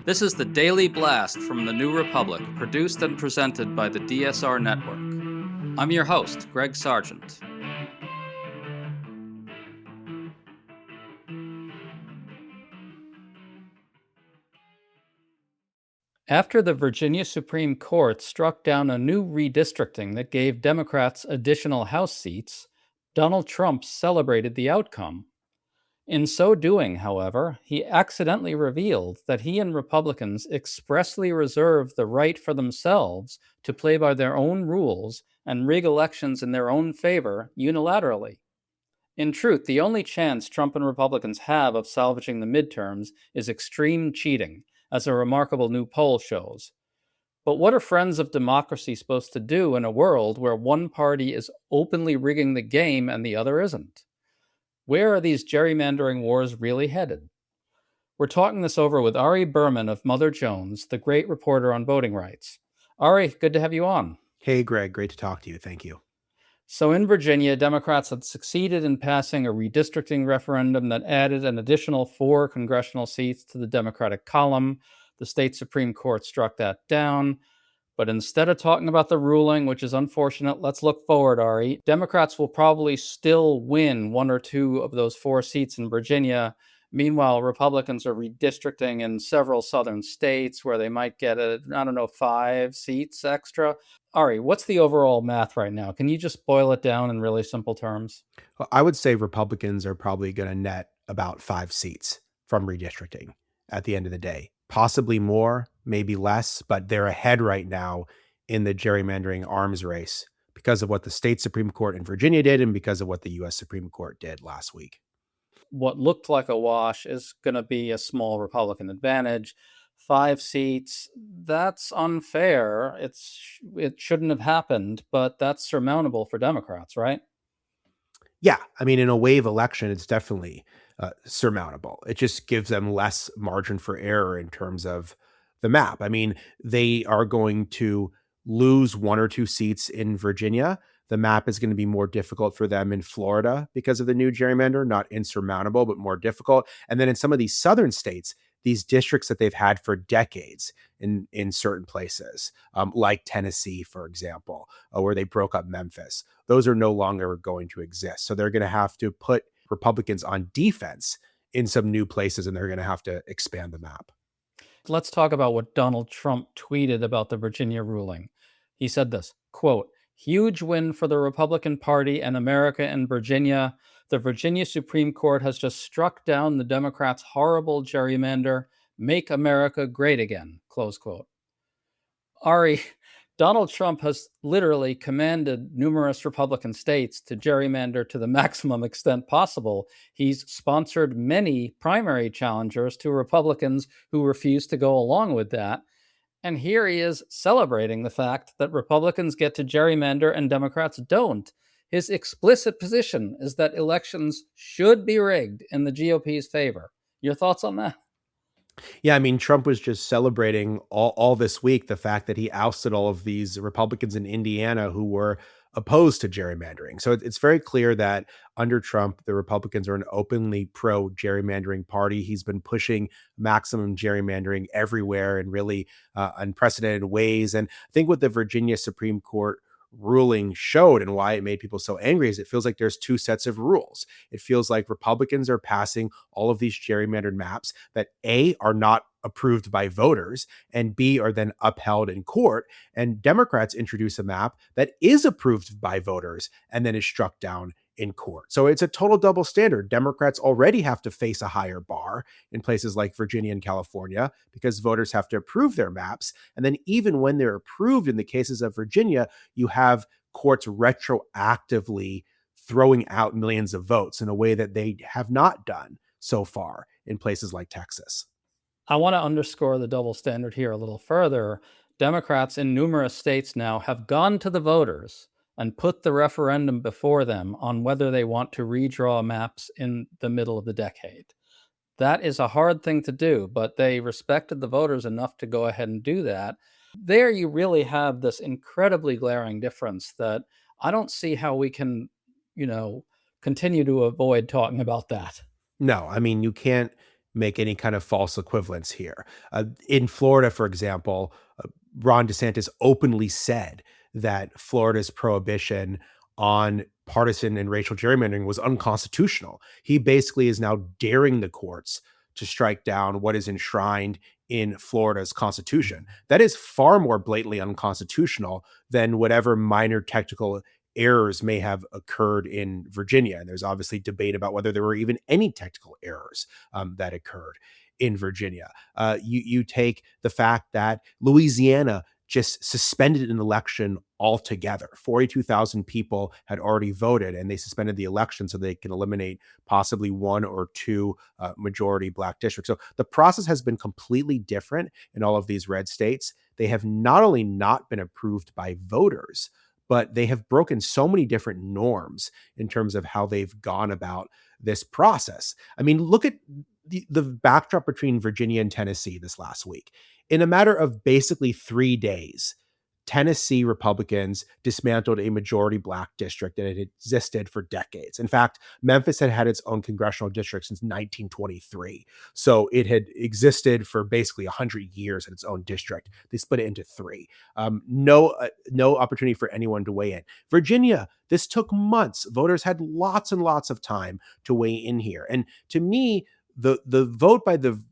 This is the Daily Blast from the New Republic, produced and presented by the DSR Network. I'm your host, Greg Sargent. After the Virginia Supreme Court struck down a new redistricting that gave Democrats additional House seats, Donald Trump celebrated the outcome. In so doing, however, he accidentally revealed that he and Republicans expressly reserve the right for themselves to play by their own rules and rig elections in their own favor unilaterally. In truth, the only chance Trump and Republicans have of salvaging the midterms is extreme cheating, as a remarkable new poll shows. But what are friends of democracy supposed to do in a world where one party is openly rigging the game and the other isn't? Where are these gerrymandering wars really headed? We're talking this over with Ari Berman of Mother Jones, the great reporter on voting rights. Ari, good to have you on. Hey, Greg, great to talk to you. Thank you. So in Virginia, Democrats had succeeded in passing a redistricting referendum that added an additional 4 congressional seats to the Democratic column. The state Supreme Court struck that down. But instead of talking about the ruling, which is unfortunate, let's look forward, Ari. Democrats will probably still win 1 or 2 of those 4 seats in Virginia. Meanwhile, Republicans are redistricting in several southern states where they might get, 5 seats extra. Ari, what's the overall math right now? Can you just boil it down in really simple terms? Well, I would say Republicans are probably going to net about 5 seats from redistricting at the end of the day. Possibly more, maybe less, but they're ahead right now in the gerrymandering arms race because of what the state Supreme Court in Virginia did and because of what the U.S. Supreme Court did last week. What looked like a wash is going to be a small Republican advantage. 5 seats, that's unfair. It shouldn't have happened, but that's surmountable for Democrats, right? Yeah, I mean, in a wave election, it's definitely surmountable. It just gives them less margin for error in terms of the map. I mean, they are going to lose 1 or 2 seats in Virginia. The map is going to be more difficult for them in Florida because of the new gerrymander, not insurmountable, but more difficult. And then in some of these southern states, these districts that they've had for decades in certain places, like Tennessee, for example, where they broke up Memphis, those are no longer going to exist. So they're going to have to put Republicans on defense in some new places, and they're going to have to expand the map. Let's talk about what Donald Trump tweeted about the Virginia ruling. He said this, quote, "Huge win for the Republican Party and America in Virginia. The Virginia Supreme Court has just struck down the Democrats' horrible gerrymander. Make America great again," close quote. Ari, Donald Trump has literally commanded numerous Republican states to gerrymander to the maximum extent possible. He's sponsored many primary challengers to Republicans who refuse to go along with that. And here he is celebrating the fact that Republicans get to gerrymander and Democrats don't. His explicit position is that elections should be rigged in the GOP's favor. Your thoughts on that? Yeah, I mean, Trump was just celebrating all this week the fact that he ousted all of these Republicans in Indiana who were opposed to gerrymandering. So it's very clear that under Trump, the Republicans are an openly pro gerrymandering party. He's been pushing maximum gerrymandering everywhere in really unprecedented ways. And I think what the Virginia Supreme Court ruling showed and why it made people so angry is it feels like there's 2 sets of rules. It feels like Republicans are passing all of these gerrymandered maps that A, are not approved by voters, and B, are then upheld in court. And Democrats introduce a map that is approved by voters and then is struck down in court. So it's a total double standard. Democrats already have to face a higher bar in places like Virginia and California because voters have to approve their maps. And then even when they're approved in the cases of Virginia, you have courts retroactively throwing out millions of votes in a way that they have not done so far in places like Texas. I want to underscore the double standard here a little further. Democrats in numerous states now have gone to the voters and put the referendum before them on whether they want to redraw maps in the middle of the decade. That is a hard thing to do, but they respected the voters enough to go ahead and do that. There you really have this incredibly glaring difference that I don't see how we can, continue to avoid talking about that. No, I mean, you can't make any kind of false equivalence here. In Florida, for example, Ron DeSantis openly said that Florida's prohibition on partisan and racial gerrymandering was unconstitutional. He basically is now daring the courts to strike down what is enshrined in Florida's constitution. That is far more blatantly unconstitutional than whatever minor technical errors may have occurred in Virginia. And there's obviously debate about whether there were even any technical errors that occurred in Virginia. You take the fact that Louisiana just suspended an election altogether. 42,000 people had already voted, and they suspended the election so they can eliminate possibly one or two majority Black districts. So the process has been completely different in all of these red states. They have not only not been approved by voters, but they have broken so many different norms in terms of how they've gone about this process. I mean, look at the backdrop between Virginia and Tennessee this last week. In a matter of basically 3 days, Tennessee Republicans dismantled a majority Black district that had existed for decades. In fact, Memphis had had its own congressional district since 1923. So it had existed for basically 100 years in its own district. They split it into three. No opportunity for anyone to weigh in. Virginia, this took months. Voters had lots and lots of time to weigh in here. And to me, the vote by the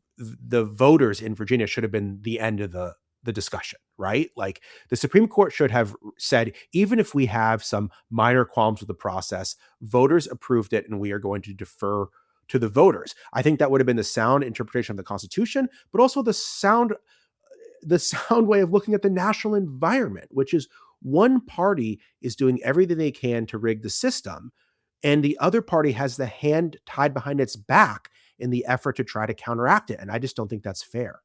voters in Virginia should have been the end of the discussion, right? Like the Supreme Court should have said, even if we have some minor qualms with the process, voters approved it and we are going to defer to the voters. I think that would have been the sound interpretation of the Constitution, but also the sound way of looking at the national environment, which is one party is doing everything they can to rig the system, and the other party has the hand tied behind its back in the effort to try to counteract it. And I just don't think that's fair.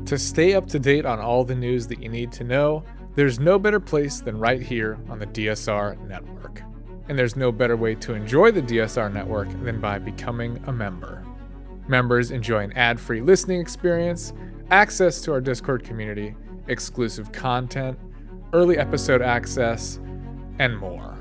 To stay up to date on all the news that you need to know, there's no better place than right here on the DSR network. And there's no better way to enjoy the DSR network than by becoming a member. Members enjoy an ad-free listening experience, access to our Discord community, exclusive content, early episode access, and more.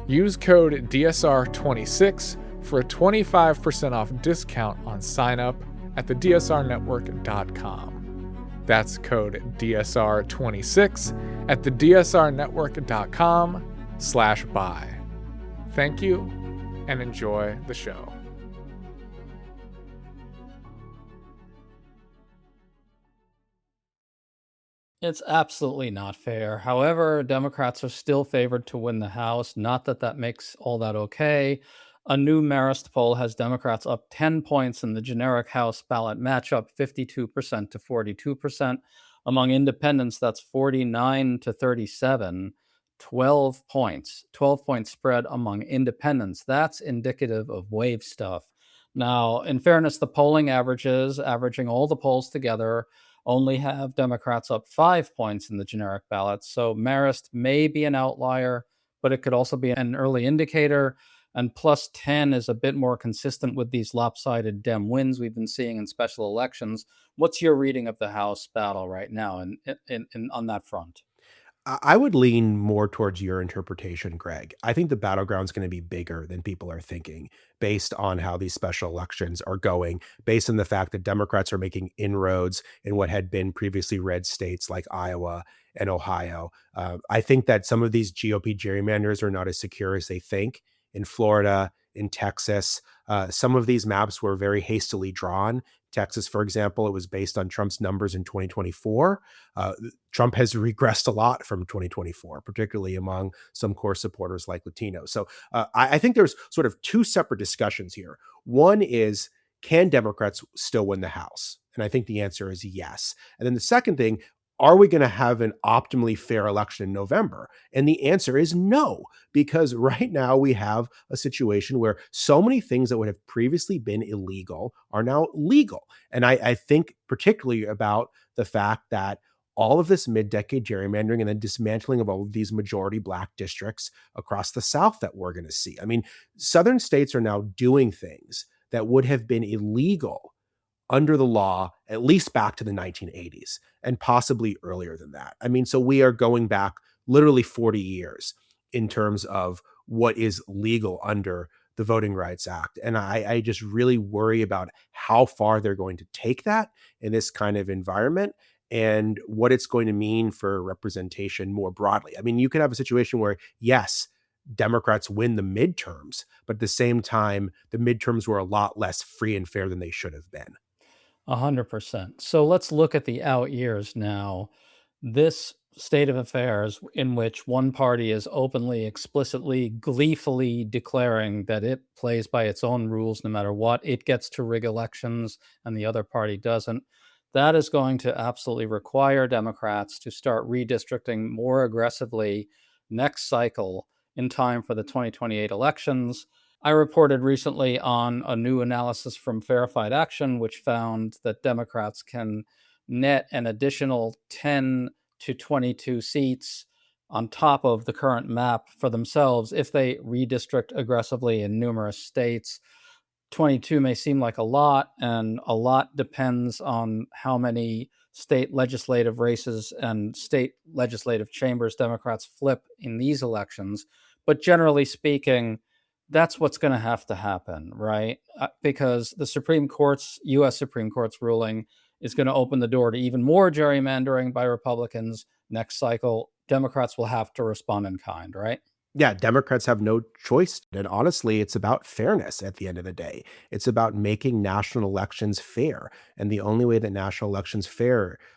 Use code DSR26 for a 25% off discount on sign-up at thedsrnetwork.com. That's code DSR26 at thedsrnetwork.com/buy. Thank you, and enjoy the show. It's absolutely not fair. However, Democrats are still favored to win the House. Not that that makes all that okay. A new Marist poll has Democrats up 10 points in the generic House ballot matchup, 52% to 42%. Among independents, that's 49 to 37, 12 points, 12-point spread among independents. That's indicative of wave stuff. Now, in fairness, the polling averages, averaging all the polls together, only have Democrats up 5 points in the generic ballots. So Marist may be an outlier, but it could also be an early indicator. And plus 10 is a bit more consistent with these lopsided Dem wins we've been seeing in special elections. What's your reading of the House battle right now in on that front? I would lean more towards your interpretation, Greg. I think the battleground is going to be bigger than people are thinking based on how these special elections are going, based on the fact that Democrats are making inroads in what had been previously red states like Iowa and Ohio. I think that some of these GOP gerrymanders are not as secure as they think. In Florida, in Texas, some of these maps were very hastily drawn. Texas, for example, it was based on Trump's numbers in 2024. Trump has regressed a lot from 2024, particularly among some core supporters like Latinos. So I think there's sort of two separate discussions here. One is, can Democrats still win the House? And I think the answer is yes. And then the second thing, are we going to have an optimally fair election in November? And the answer is no, because right now we have a situation where so many things that would have previously been illegal are now legal. And I think particularly about the fact that all of this mid-decade gerrymandering and the dismantling of all of these majority Black districts across the South that we're going to see. I mean, Southern states are now doing things that would have been illegal under the law, at least back to the 1980s and possibly earlier than that. I mean, so we are going back literally 40 years in terms of what is legal under the Voting Rights Act. And I just really worry about how far they're going to take that in this kind of environment and what it's going to mean for representation more broadly. I mean, you could have a situation where, yes, Democrats win the midterms, but at the same time, the midterms were a lot less free and fair than they should have been. 100%. So let's look at the out years now. This state of affairs in which one party is openly, explicitly, gleefully declaring that it plays by its own rules no matter what, it gets to rig elections and the other party doesn't. That is going to absolutely require Democrats to start redistricting more aggressively next cycle in time for the 2028 elections. I reported recently on a new analysis from Verified Action, which found that Democrats can net an additional 10 to 22 seats on top of the current map for themselves if they redistrict aggressively in numerous states. 22 may seem like a lot, and a lot depends on how many state legislative races and state legislative chambers Democrats flip in these elections. But generally speaking, that's what's going to happen, right? Because the U.S. Supreme Court's ruling is going to open the door to even more gerrymandering by Republicans next cycle. Democrats will have to respond in kind, right? Yeah, Democrats have no choice. And honestly, it's about fairness at the end of the day. It's about making national elections fair. And the only way that national elections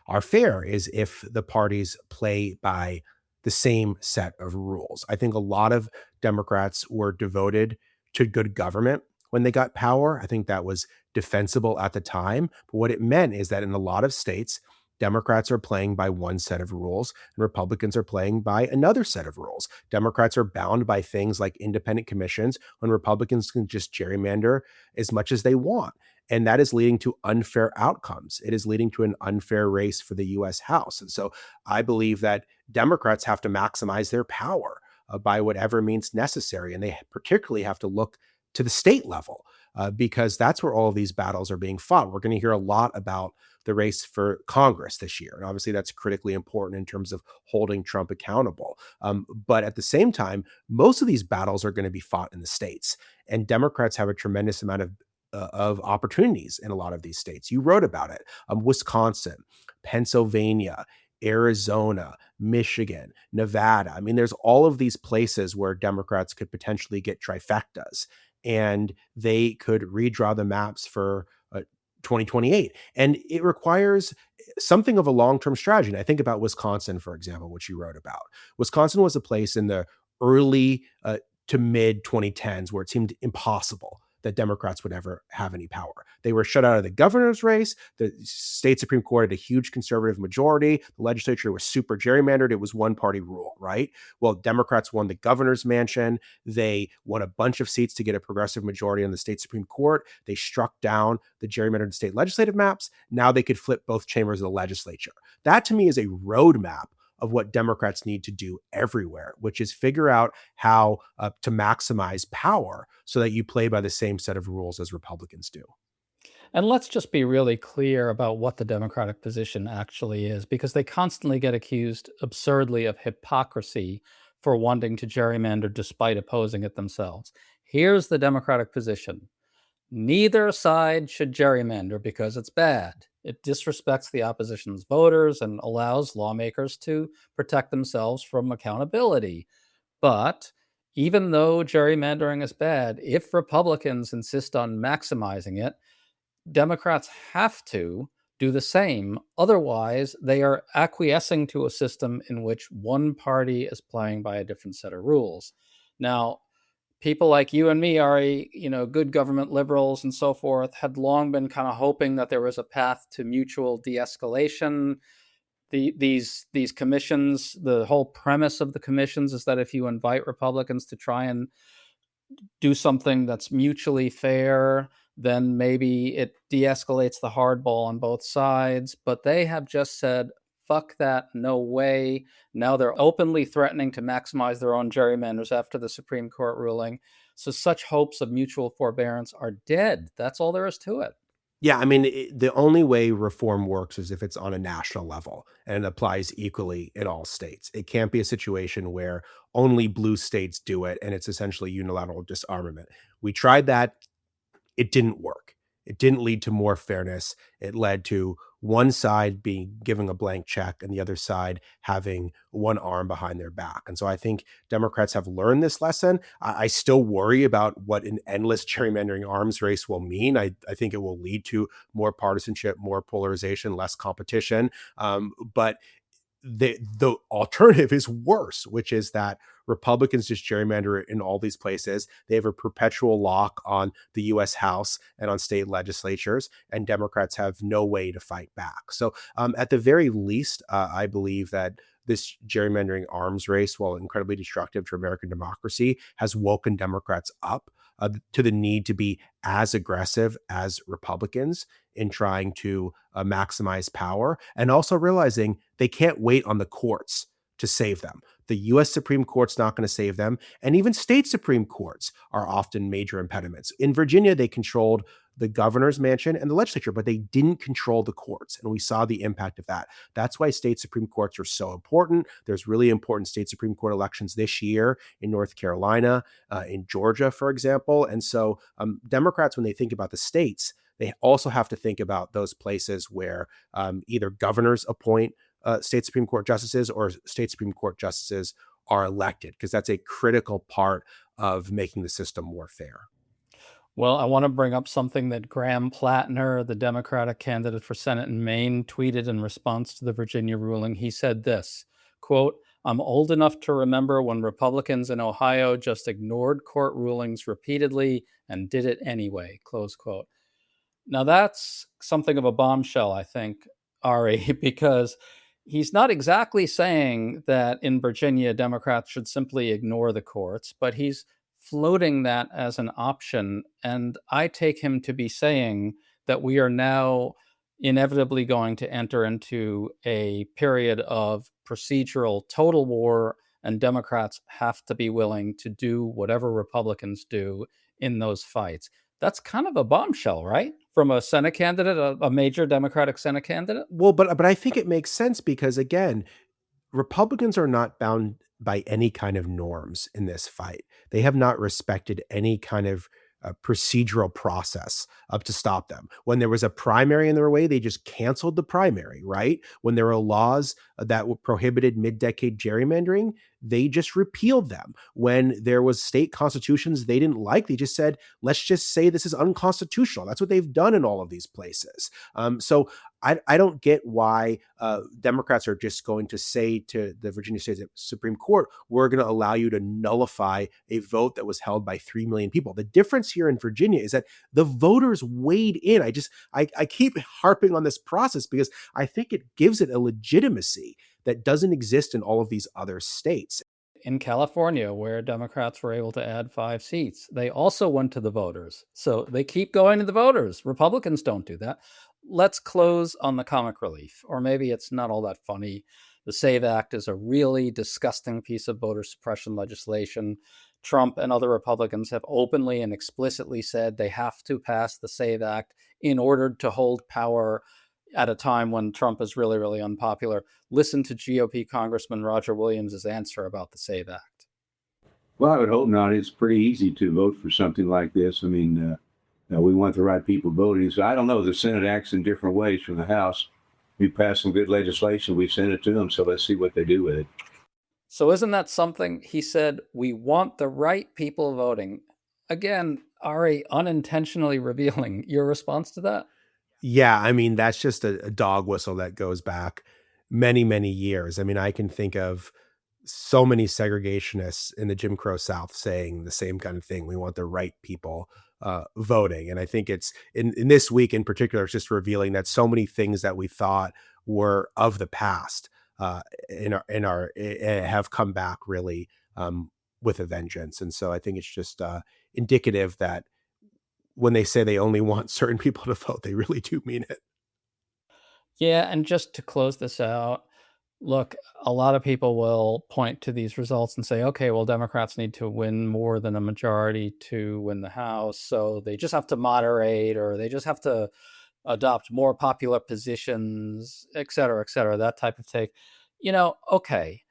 are fair is if the parties play by the same set of rules. I think a lot of Democrats were devoted to good government when they got power. I think that was defensible at the time. But what it meant is that in a lot of states, Democrats are playing by one set of rules and Republicans are playing by another set of rules. Democrats are bound by things like independent commissions when Republicans can just gerrymander as much as they want. And that is leading to unfair outcomes. It is leading to an unfair race for the US House. And so I believe that Democrats have to maximize their power by whatever means necessary. And they particularly have to look to the state level because that's where all of these battles are being fought. We're going to hear a lot about the race for Congress this year. And obviously that's critically important in terms of holding Trump accountable. But at the same time, most of these battles are going to be fought in the states. And Democrats have a tremendous amount of opportunities in a lot of these states. You wrote about it. Wisconsin, Pennsylvania, Arizona, Michigan, Nevada. I mean, there's all of these places where Democrats could potentially get trifectas and they could redraw the maps for 2028. And it requires something of a long-term strategy. And I think about Wisconsin, for example, which you wrote about. Wisconsin was a place in the early to mid 2010s where it seemed impossible that Democrats would ever have any power. They were shut out of the governor's race. The state Supreme Court had a huge conservative majority. The legislature was super gerrymandered. It was one party rule, right? Well, Democrats won the governor's mansion. They won a bunch of seats to get a progressive majority on the state Supreme Court. They struck down the gerrymandered state legislative maps. Now they could flip both chambers of the legislature. That to me is a roadmap of what Democrats need to do everywhere, which is figure out how to maximize power so that you play by the same set of rules as Republicans do. And let's just be really clear about what the Democratic position actually is, because they constantly get accused absurdly of hypocrisy for wanting to gerrymander despite opposing it themselves. Here's the Democratic position. Neither side should gerrymander because it's bad. It disrespects the opposition's voters and allows lawmakers to protect themselves from accountability. But even though gerrymandering is bad, if Republicans insist on maximizing it, Democrats have to do the same. Otherwise, they are acquiescing to a system in which one party is playing by a different set of rules. Now, people like you and me, Ari, good government liberals and so forth, had long been kind of hoping that there was a path to mutual de-escalation. These commissions, the whole premise of the commissions is that if you invite Republicans to try and do something that's mutually fair, then maybe it de-escalates the hardball on both sides. But they have just said, fuck that, no way. Now they're openly threatening to maximize their own gerrymanders after the Supreme Court ruling. So such hopes of mutual forbearance are dead. That's all there is to it. Yeah, I mean, the only way reform works is if it's on a national level and it applies equally in all states. It can't be a situation where only blue states do it and it's essentially unilateral disarmament. We tried that. It didn't work. It didn't lead to more fairness. It led to one side being given a blank check and the other side having one arm behind their back. And so I think Democrats have learned this lesson. I still worry about what an endless gerrymandering arms race will mean. I think it will lead to more partisanship, more polarization, less competition. But the alternative is worse, which is that Republicans just gerrymander in all these places. They have a perpetual lock on the U.S. House and on state legislatures, and Democrats have no way to fight back. So, at the very least, I believe that this gerrymandering arms race, while incredibly destructive to American democracy, has woken Democrats up to the need to be as aggressive as Republicans in trying to maximize power, and also realizing they can't wait on the courts to save them. The US Supreme Court's not going to save them, and even state Supreme Courts are often major impediments. In Virginia, they controlled the governor's mansion and the legislature, but they didn't control the courts, and we saw the impact of that. That's why state Supreme Courts are so important. There's really important state Supreme Court elections this year in North Carolina, in Georgia, for example. And so Democrats, when they think about the states, they also have to think about those places where either governors appoint state Supreme Court justices or state Supreme Court justices are elected, because that's a critical part of making the system more fair. Well, I want to bring up something that Graham Plattner, the Democratic candidate for Senate in Maine, tweeted in response to the Virginia ruling. He said this, quote, "I'm old enough to remember when Republicans in Ohio just ignored court rulings repeatedly and did it anyway," close quote. Now, that's something of a bombshell, I think, Ari, because he's not exactly saying that in Virginia, Democrats should simply ignore the courts, but he's floating that as an option. And I take him to be saying that we are now inevitably going to enter into a period of procedural total war, and Democrats have to be willing to do whatever Republicans do in those fights. That's kind of a bombshell, right? From a Senate candidate, a major Democratic Senate candidate. Well, but I think it makes sense because, again, Republicans are not bound by any kind of norms in this fight. They have not respected any kind of procedural process up to stop them. When there was a primary in their way, they just canceled the primary, right? When there were laws that prohibited mid-decade gerrymandering, they just repealed them. When there was state constitutions they didn't like, they just said, let's just say this is unconstitutional. That's what they've done in all of these places. So I don't get why Democrats are just going to say to the Virginia State Supreme Court, we're going to allow you to nullify a vote that was held by 3 million people. The difference here in Virginia is that the voters weighed in. I keep harping on this process because I think it gives it a legitimacy that doesn't exist in all of these other states. In California, where Democrats were able to add 5 seats, they also went to the voters. So they keep going to the voters. Republicans don't do that. Let's close on the comic relief, or maybe it's not all that funny. The SAVE Act is a really disgusting piece of voter suppression legislation. Trump and other Republicans have openly and explicitly said they have to pass the SAVE Act in order to hold power at a time when Trump is really, really unpopular. Listen to GOP Congressman Roger Williams' answer about the SAVE Act. Well, I would hope not. It's pretty easy to vote for something like this. I mean, we want the right people voting. So I don't know. The Senate acts in different ways from the House. We passed some good legislation. We sent it to them. So let's see what they do with it. So isn't that something? He said, we want the right people voting. Again, Ari, unintentionally revealing your response to that. Yeah, I mean, that's just a dog whistle that goes back many, many years. I mean, I can think of so many segregationists in the Jim Crow South saying the same kind of thing. We want the right people voting. And I think it's in this week in particular, it's just revealing that so many things that we thought were of the past have come back really with a vengeance. And so I think it's just indicative that when they say they only want certain people to vote, they really do mean it. Yeah, and just to close this out, look, a lot of people will point to these results and say, okay, well, Democrats need to win more than a majority to win the House. So they just have to moderate, or they just have to adopt more popular positions, et cetera, that type of take. Okay,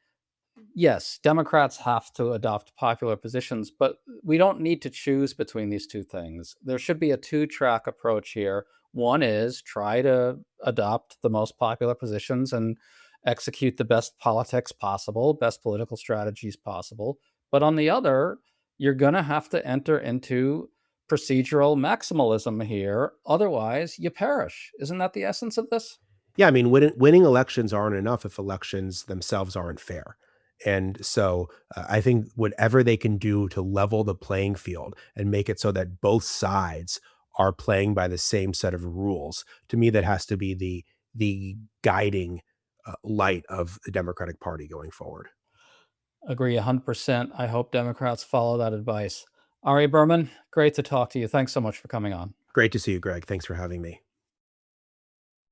yes, Democrats have to adopt popular positions, but we don't need to choose between these two things. There should be a two-track approach here. One is try to adopt the most popular positions and execute the best politics possible, best political strategies possible. But on the other, you're going to have to enter into procedural maximalism here. Otherwise, you perish. Isn't that the essence of this? Yeah, I mean, winning elections aren't enough if elections themselves aren't fair. And so I think whatever they can do to level the playing field and make it so that both sides are playing by the same set of rules, to me, that has to be the guiding light of the Democratic Party going forward. Agree 100%. I hope Democrats follow that advice. Ari Berman, great to talk to you. Thanks so much for coming on. Great to see you, Greg. Thanks for having me.